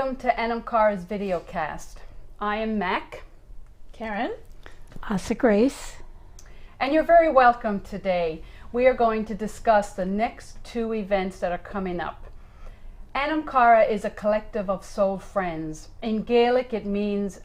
welcome to Anam Cara's videocast. I am Mac. Karen. Asa Grace. And you're very welcome today. We are going to discuss the next two events that are coming up. Anam Cara is a collective of soul friends. In Gaelic it means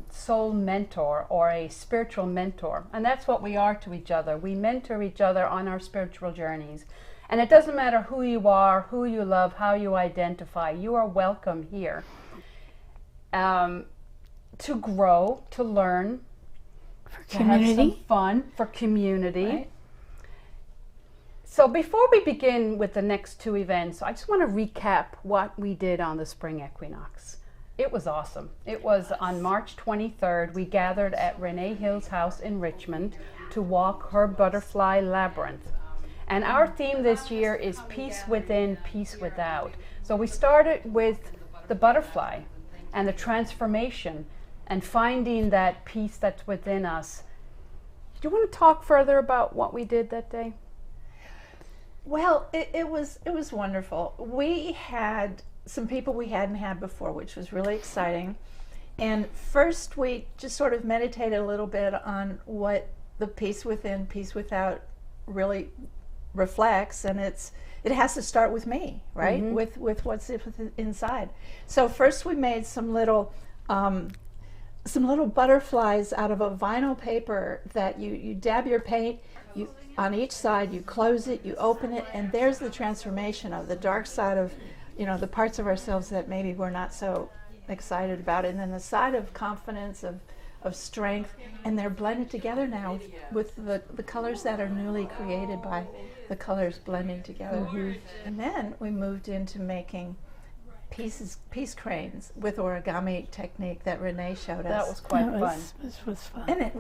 soul mentor or a spiritual mentor. And that's what we are to each other. We mentor each other on our spiritual journeys. And it doesn't matter who you are, who you love, how you identify. You are welcome here to grow, to learn, For to have some community. fun, for community. Right. So before we begin with the next two events, I just want to recap what we did on the spring equinox. It was awesome. It was on March 23rd. We gathered at Renee Hill's house in Richmond to walk her butterfly labyrinth. And our theme this year is peace within, peace without. So we started with the butterfly and the transformation and finding that peace that's within us. Do you want to talk further about what we did that day? Well, it was wonderful. We had some people we hadn't had before, which was really exciting. And first we just sort of meditated a little bit on what the peace within, peace without really reflects, and it has to start with me, right? Mm-hmm. With what's inside. So first we made some little butterflies out of a vinyl paper that you dab your paint, you on each side, you close it, you open it, and there's the transformation of the dark side of, the parts of ourselves that maybe we're not so excited about, and then the side of confidence, of strength, and they're blended together now with the colors that are newly created by the colors blending together. And then we moved into making peace cranes with origami technique that Renee showed us. That was quite fun. This was fun. And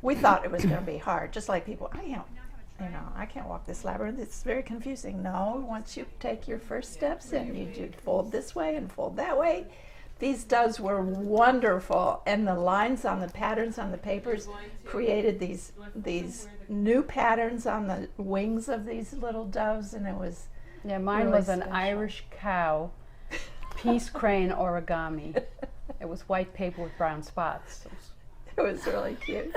we thought it was going to be hard, just like people, I can't walk this labyrinth, it's very confusing. No, once you take your first steps and you do fold this way and fold that way, these doves were wonderful, and the lines on the patterns on the papers created these new patterns on the wings of these little doves, and it was Mine really was an special. Irish cow peace crane origami. It was white paper with brown spots. It was really cute.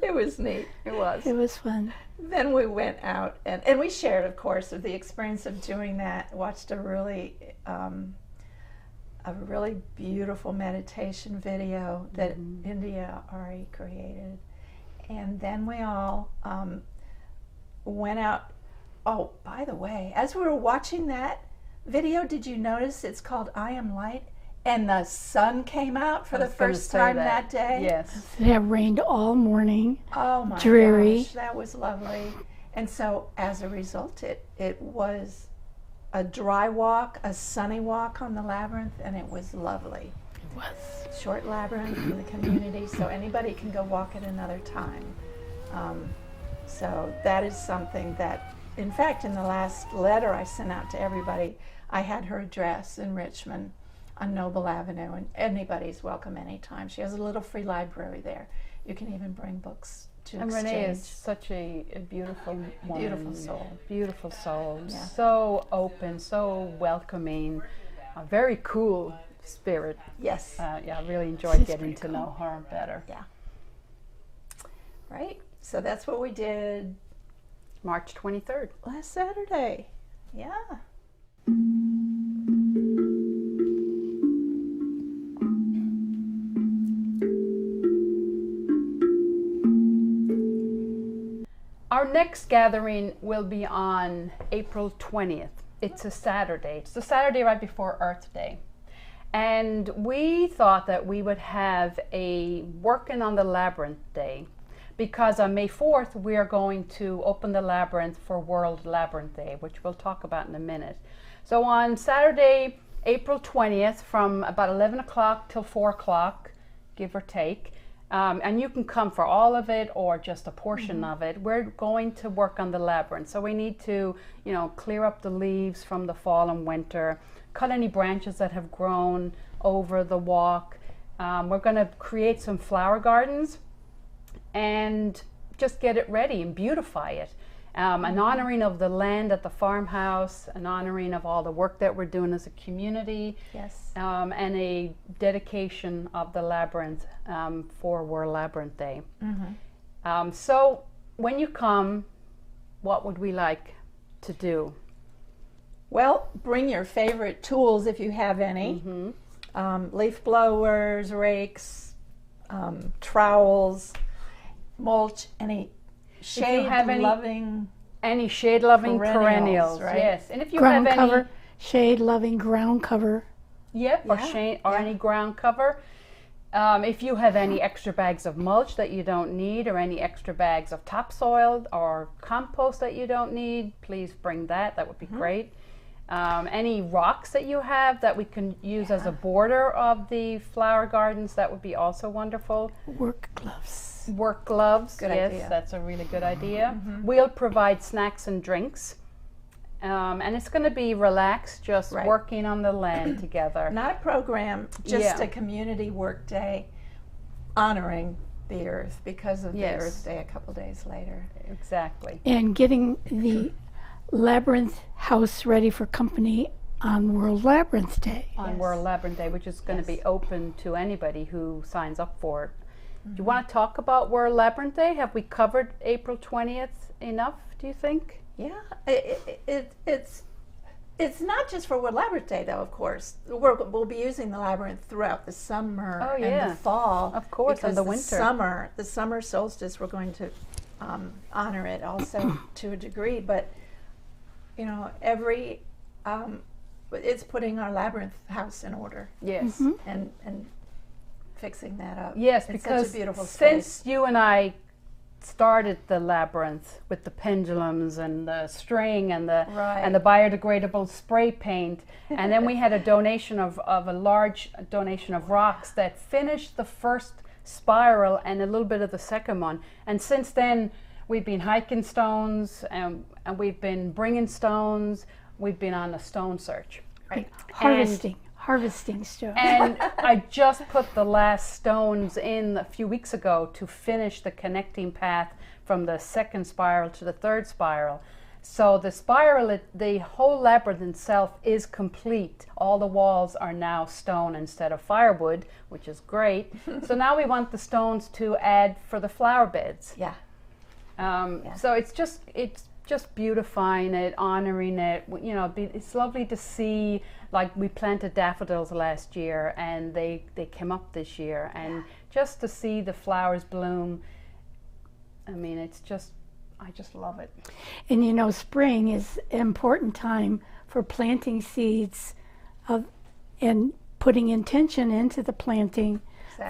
It was neat. It was. It was fun. Then we went out and we shared, of course, of the experience of doing that. Watched a really beautiful meditation video that India Ari created, and then we all went out. Oh, by the way, as we were watching that video, did you notice it's called I Am Light? And the sun came out for the first time that day. Yes. It had rained all morning. Oh my Dreary. gosh, that was lovely. And so as a result, it was a dry walk, a sunny walk on the labyrinth, and it was lovely. It was. Short labyrinth in the community, so anybody can go walk at another time. So that is something that, in fact, in the last letter I sent out to everybody, I had her address in Richmond on Noble Avenue, and anybody's welcome anytime. She has a little free library there. You can even bring books to And exchange. Renee is such a beautiful woman. Beautiful soul. Beautiful soul. Yeah. So open, so welcoming, a very cool spirit. Yes. I really enjoyed She's getting pretty to know her better. Yeah. Right. So that's what we did March 23rd. last Saturday. Yeah. Our next gathering will be on April 20th. It's a Saturday. It's the Saturday right before Earth Day. And we thought that we would have a Working on the Labyrinth Day, because on May 4th we are going to open the labyrinth for World Labyrinth Day, which we'll talk about in a minute. So on Saturday, April 20th, from about 11 o'clock till 4 o'clock, give or take, and you can come for all of it or just a portion of it. We're going to work on the labyrinth. So we need to, clear up the leaves from the fall and winter, cut any branches that have grown over the walk. We're going to create some flower gardens and just get it ready and beautify it. an honoring of the land at the farmhouse, an honoring of all the work that we're doing as a community, Yes. and a dedication of the labyrinth for World Labyrinth Day. So when you come, what would we like to do? Well, bring your favorite tools if you have any. Leaf blowers, rakes, trowels, mulch, any shade-loving any shade-loving perennials, right? yes. And if you Ground have cover, any, shade-loving ground cover. yep, or shade or any ground cover. If you have any extra bags of mulch that you don't need, or any extra bags of topsoil or compost that you don't need, please bring that. That would be great. Any rocks that you have that we can use as a border of the flower gardens, that would be also wonderful. Work gloves. Work gloves, Good yes, idea. that's a really good idea. We'll provide snacks and drinks. And it's going to be relaxed, just Right. working on the land together. Not a program, just Yeah. a community work day honoring the earth because of the Yes. Earth Day a couple days later. Exactly. And getting the Labyrinth house ready for company on World Labyrinth Day. On Yes. World Labyrinth Day, which is going to be Yes. open to anybody who signs up for it. Do you want to talk about World Labyrinth Day? Have we covered April 20th enough, do you think? Yeah, it's not just for World Labyrinth Day, though. Of course, we'll be using the labyrinth throughout the summer Oh, and yeah. the fall, Of course, and because the winter. the summer solstice, we're going to honor it also to a degree. But you know, it's putting our labyrinth house in order Yes. and fixing that up. Yes, it's because such a beautiful since space. you and I started the labyrinth with the pendulums and the string and the Right. and the biodegradable spray paint, and then we had a donation of a large donation of rocks that finished the first spiral and a little bit of the second one. And since then, we've been hiking stones, and we've been bringing stones. We've been on a stone search. Right. Harvesting stuff. And I just put the last stones in a few weeks ago to finish the connecting path from the second spiral to the third spiral. So the spiral, the whole labyrinth itself is complete. All the walls are now stone instead of firewood, which is great. So now we want the stones to add for the flower beds. Yeah. So it's just beautifying it, honoring it. You know, it's lovely to see. Like, we planted daffodils last year, and they came up this year, and just to see the flowers bloom. I mean, I just love it. And you know, spring is an important time for planting seeds and putting intention into the planting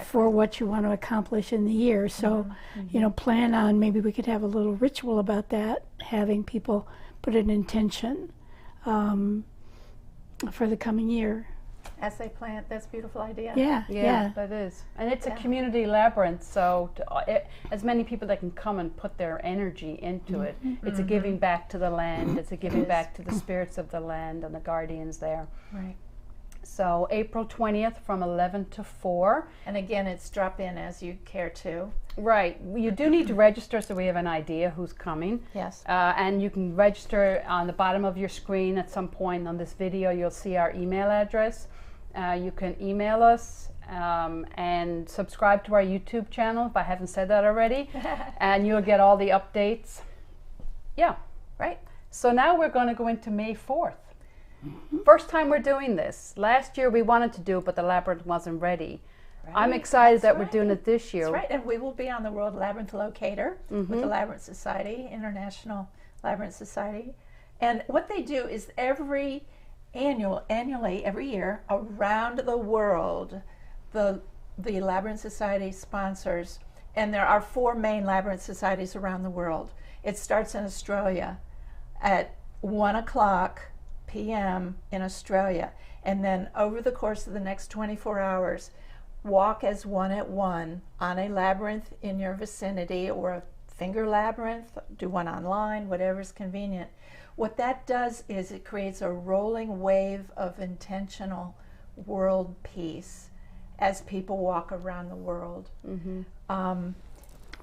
for what you want to accomplish in the year. So, you know, plan on, maybe we could have a little ritual about that, having people put an intention for the coming year. As they plant, that's a beautiful idea. Yeah. That is. And it's a community labyrinth, so as many people that can come and put their energy into it. It's a giving back to the land. It's a giving back to the spirits of the land and the guardians there. Right. So April 20th from 11 to 4. And again, it's drop in as you care to. Right. You do need to register so we have an idea who's coming. Yes. And you can register on the bottom of your screen at some point on this video. You'll see our email address. You can email us and subscribe to our YouTube channel if I haven't said that already. And you'll get all the updates. Yeah. Right. So now we're going to go into May 4th. First time we're doing this. Last year we wanted to do it, but the labyrinth wasn't ready. I'm excited that we're doing it this year. That's right, and we will be on the World Labyrinth Locator with the Labyrinth Society, International Labyrinth Society. And what they do is annually, every year, around the world, the Labyrinth Society sponsors, and there are 4 main Labyrinth Societies around the world. It starts in Australia at 1:00 p.m. in Australia, and then over the course of the next 24 hours, walk as one at one on a labyrinth in your vicinity, or a finger labyrinth, do one online, whatever's convenient. What that does is it creates a rolling wave of intentional world peace as people walk around the world.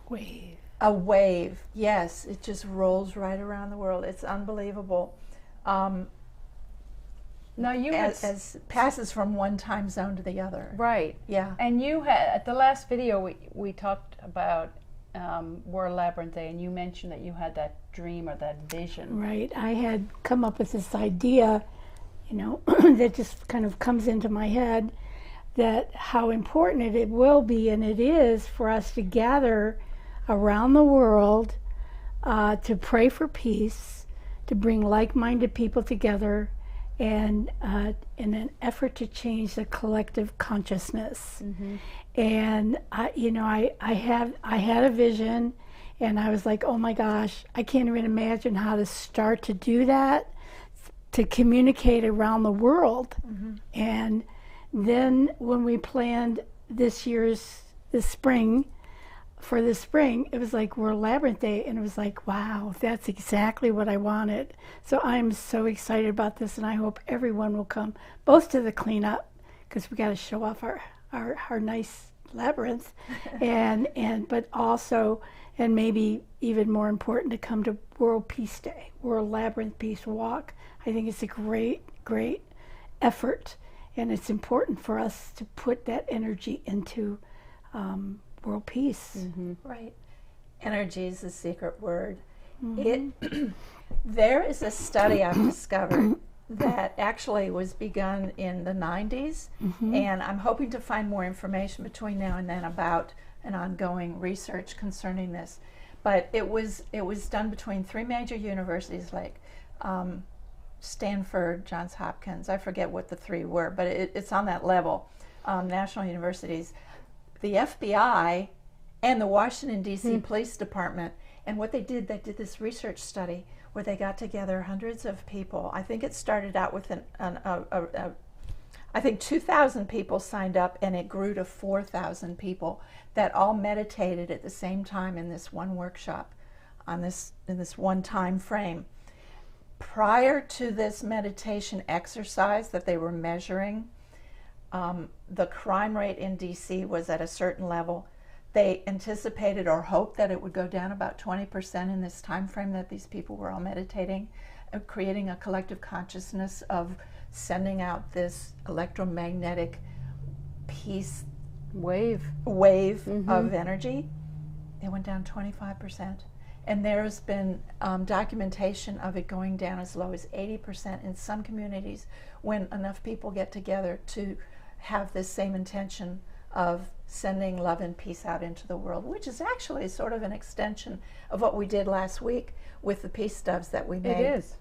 Wave. A wave, yes. It just rolls right around the world. It's unbelievable. Now you as passes from one time zone to the other. Right. Yeah. And you had, at the last video, we talked about World Labyrinth Day, and you mentioned that you had that dream or that vision. Right. I had come up with this idea, that just kind of comes into my head, that how important it will be, and it is, for us to gather around the world to pray for peace, to bring like-minded people together, and in an effort to change the collective consciousness. Mm-hmm. And I had a vision, and I was like, oh my gosh, I can't even imagine how to start to do that, to communicate around the world. Mm-hmm. And then when we planned the spring, it was like World Labyrinth Day, and it was like, wow, that's exactly what I wanted. So I'm so excited about this, and I hope everyone will come, both to the cleanup, because we got to show off our nice labyrinth, but also, and maybe even more important, to come to World Peace Day, World Labyrinth Peace Walk. I think it's a great, great effort, and it's important for us to put that energy into world peace. Mm-hmm. Right. Energy is the secret word. Mm-hmm. There is a study I've discovered that actually was begun in the 90s, mm-hmm. and I'm hoping to find more information between now and then about an ongoing research concerning this. But it was done between three major universities, like Stanford, Johns Hopkins. I forget what the three were, but it's on that level. National universities, the FBI, and the Washington, D.C. Police Department. And what they did this research study where they got together hundreds of people. I think it started out with I think 2,000 people signed up, and it grew to 4,000 people that all meditated at the same time in this one workshop, in this one time frame. Prior to this meditation exercise that they were measuring, the crime rate in DC was at a certain level. They anticipated or hoped that it would go down about 20% in this time frame that these people were all meditating, creating a collective consciousness of sending out this electromagnetic peace wave mm-hmm. of energy. It went down 25%. And there's been documentation of it going down as low as 80% in some communities when enough people get together to have this same intention of sending love and peace out into the world, which is actually sort of an extension of what we did last week with the peace stubs that we made. It is.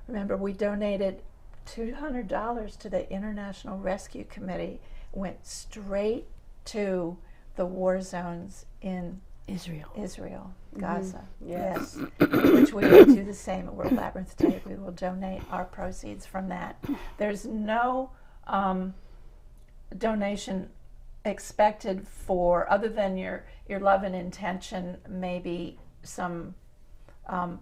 Remember, we donated $200 to the International Rescue Committee, went straight to the war zones in Israel, Gaza. Mm-hmm. Yes. Which we will do the same at World Labyrinth Day. We will donate our proceeds from that. There's no donation expected for, other than your love and intention, maybe some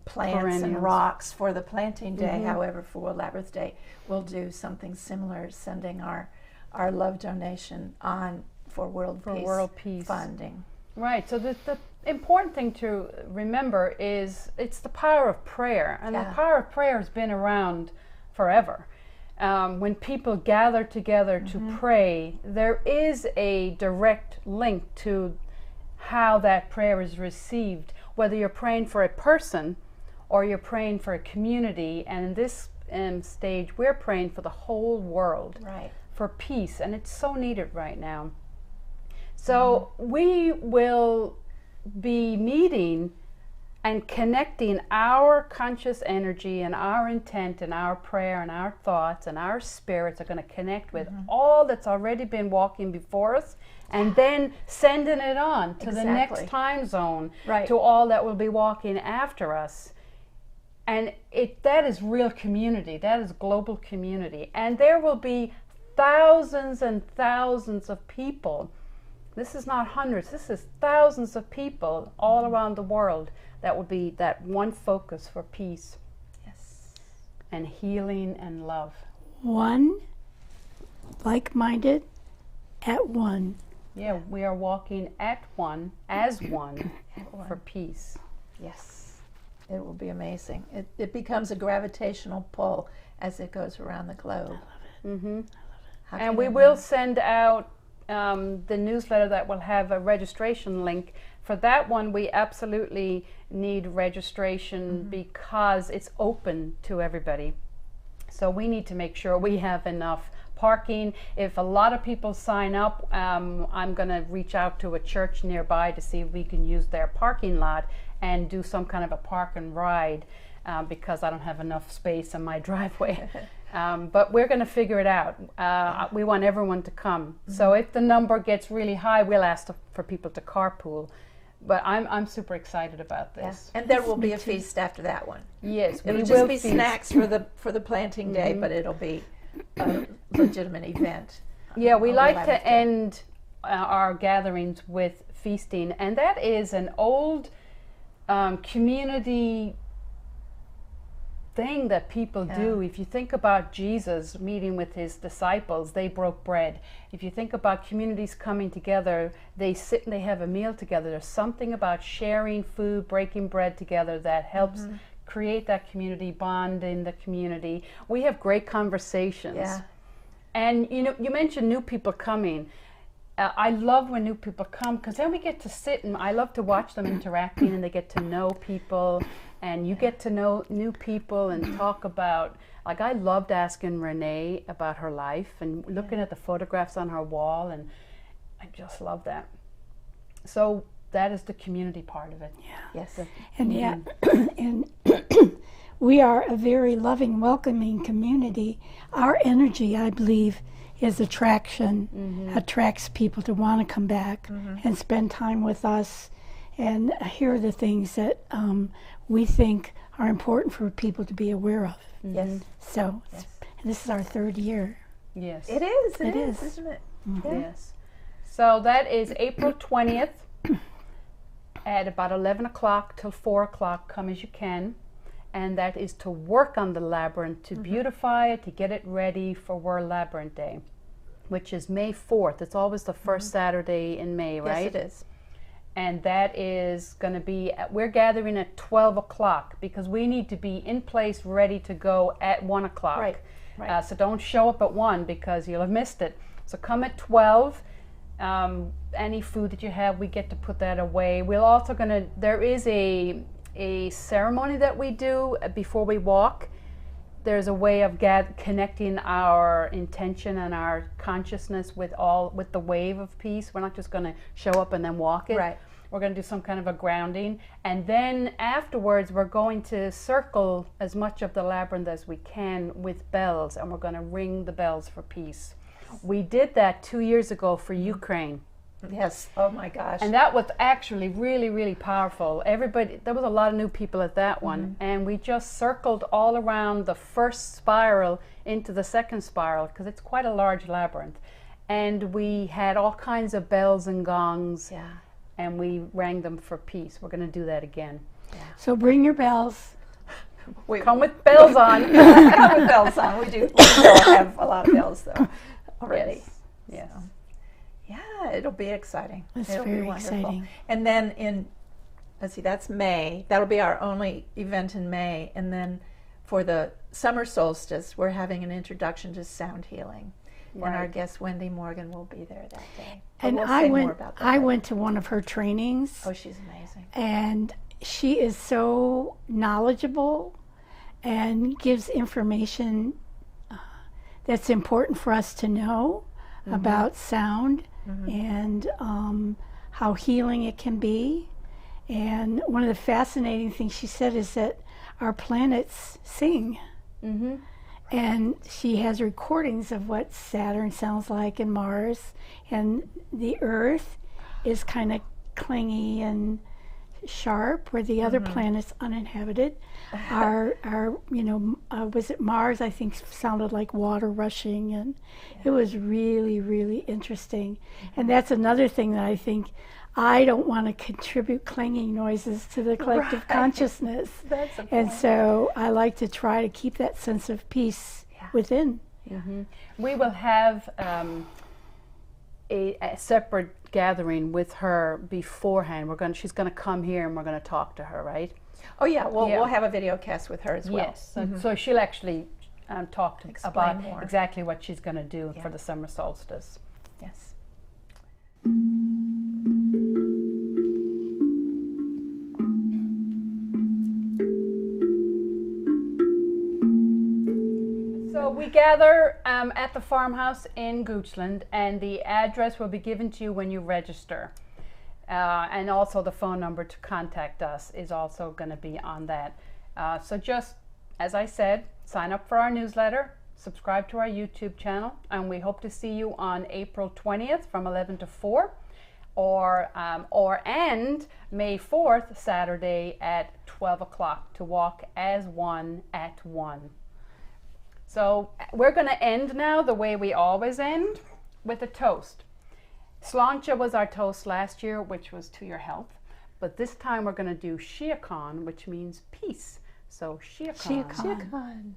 plants Perennials. And rocks for the planting day. Mm-hmm. However, for World Labyrinth Day, we'll do something similar, sending our love donation on for world peace funding. Right. So the important thing to remember is it's the power of prayer, and the power of prayer has been around forever. When people gather together mm-hmm. to pray, there is a direct link to how that prayer is received, whether you're praying for a person or you're praying for a community. And in this stage, we're praying for the whole world, right, for peace, and it's so needed right now. So mm-hmm. we will be meeting and connecting our conscious energy and our intent and our prayer and our thoughts and our spirits are going to connect with mm-hmm. all that's already been walking before us, and then sending it on to the next time zone, right, to all that will be walking after us. And that is real community. That is global community. And there will be thousands and thousands of people. This is not hundreds. This is thousands of people all around the world that will be that one focus for peace, yes, and healing and love. One, like-minded, at one Yeah, we are walking at one, as one, one. for peace. Yes, it will be amazing. It becomes a gravitational pull as it goes around the globe. Mm-hmm. How And can we it will not? send out the newsletter that will have a registration link. For that one, we absolutely need registration because it's open to everybody. So we need to make sure we have enough parking. If a lot of people sign up, I'm going to reach out to a church nearby to see if we can use their parking lot and do some kind of a park and ride because I don't have enough space in my driveway. But we're going to figure it out. We want everyone to come. So if the number gets really high, we'll ask for people to carpool. But I'm super excited about this. And there will be a feast after that one. Yes, we It'll will just be feast. snacks for the planting day, but it'll be a legitimate event. Yeah, we on like Labyrinth to Day. end our gatherings with feasting, and that is an old community thing that people do. If you think about Jesus meeting with his disciples, they broke bread. If you think about communities coming together, they sit and they have a meal together. There's something about sharing food, breaking bread together that helps create that community bond in the community. We have great conversations. Yeah. And you mentioned new people coming. I love when new people come because then we get to sit and I love to watch them interacting and they get to know people and you get to know new people and talk about, like I loved asking Renee about her life and looking at the photographs on her wall, and I just love that. So that is the community part of it. Yeah. Yes. And and we are a very loving, welcoming community. Our energy, I believe, is attraction, attracts people to want to come back and spend time with us and hear the things that we think are important for people to be aware of. Yes. So and this is our third year. Yes. It is. It It is, is. isn't it? Yes. So that is April 20th at about 11 o'clock till 4 o'clock. Come as you can. And that is to work on the labyrinth, to beautify it, to get it ready for World Labyrinth Day, which is May 4th. It's always the first Saturday in May, right? Yes, it is. And that is going to be, we're gathering at 12 o'clock because we need to be in place ready to go at 1 o'clock. Right, right. So don't show up at 1 because you'll have missed it. So come at 12. Any food that you have, we get to put that away. We're also going to, there is a ceremony that we do before we walk. There's a way of connecting our intention and our consciousness with the wave of peace. We're not just going to show up and then walk it. Right. We're going to do some kind of a grounding, and then afterwards we're going to circle as much of the labyrinth as we can with bells, and we're going to ring the bells for peace. We did that 2 years ago for Ukraine. Yes. Oh my gosh. And that was actually really, really powerful. There was a lot of new people at that one. And we just circled all around the first spiral into the second spiral because it's quite a large labyrinth. And we had all kinds of bells and gongs. Yeah. And we rang them for peace. We're going to do that again. So bring your bells. Come with bells on. Come with bells on. We do still have a lot of bells though already. Yes. So. Yeah, it'll be exciting. It's it'll very be wonderful. exciting. And then let's see, that's May. That'll be our only event in May. And then for the summer solstice, we're having an introduction to sound healing. Right. And our guest Wendy Morgan will be there that day. But And we'll I say more went about that I later. went to one of her trainings. Oh, she's amazing. And she is so knowledgeable and gives information that's important for us to know about sound and how healing it can be. And one of the fascinating things she said is that our planets sing. And she has recordings of what Saturn sounds like and Mars, and the Earth is kind of clingy and sharp, where the other planets uninhabited are was it Mars, I think, sounded like water rushing, and it was really, really interesting. And that's another thing that I think I don't want to contribute clanging noises to the collective consciousness. That's a And point. so I like to try to keep that sense of peace within. We will have a separate gathering with her beforehand. She's gonna come here and we're gonna talk to her, right? Oh yeah, Yeah. we'll have a video cast with her as well. Yes. So she'll actually talk about more. exactly what she's gonna do Yeah. for the summer solstice. Yes. So we gather at the farmhouse in Goochland, and the address will be given to you when you register. And also the phone number to contact us is also going to be on that. So just, as I said, sign up for our newsletter, subscribe to our YouTube channel, and we hope to see you on April 20th from 11 to 4, and May 4th, Saturday at 12 o'clock to walk as one at 1. So we're going to end now the way we always end, with a toast. Sláinte was our toast last year, which was to your health. But this time we're going to do Síochána, which means peace. So Síochána. Síochána.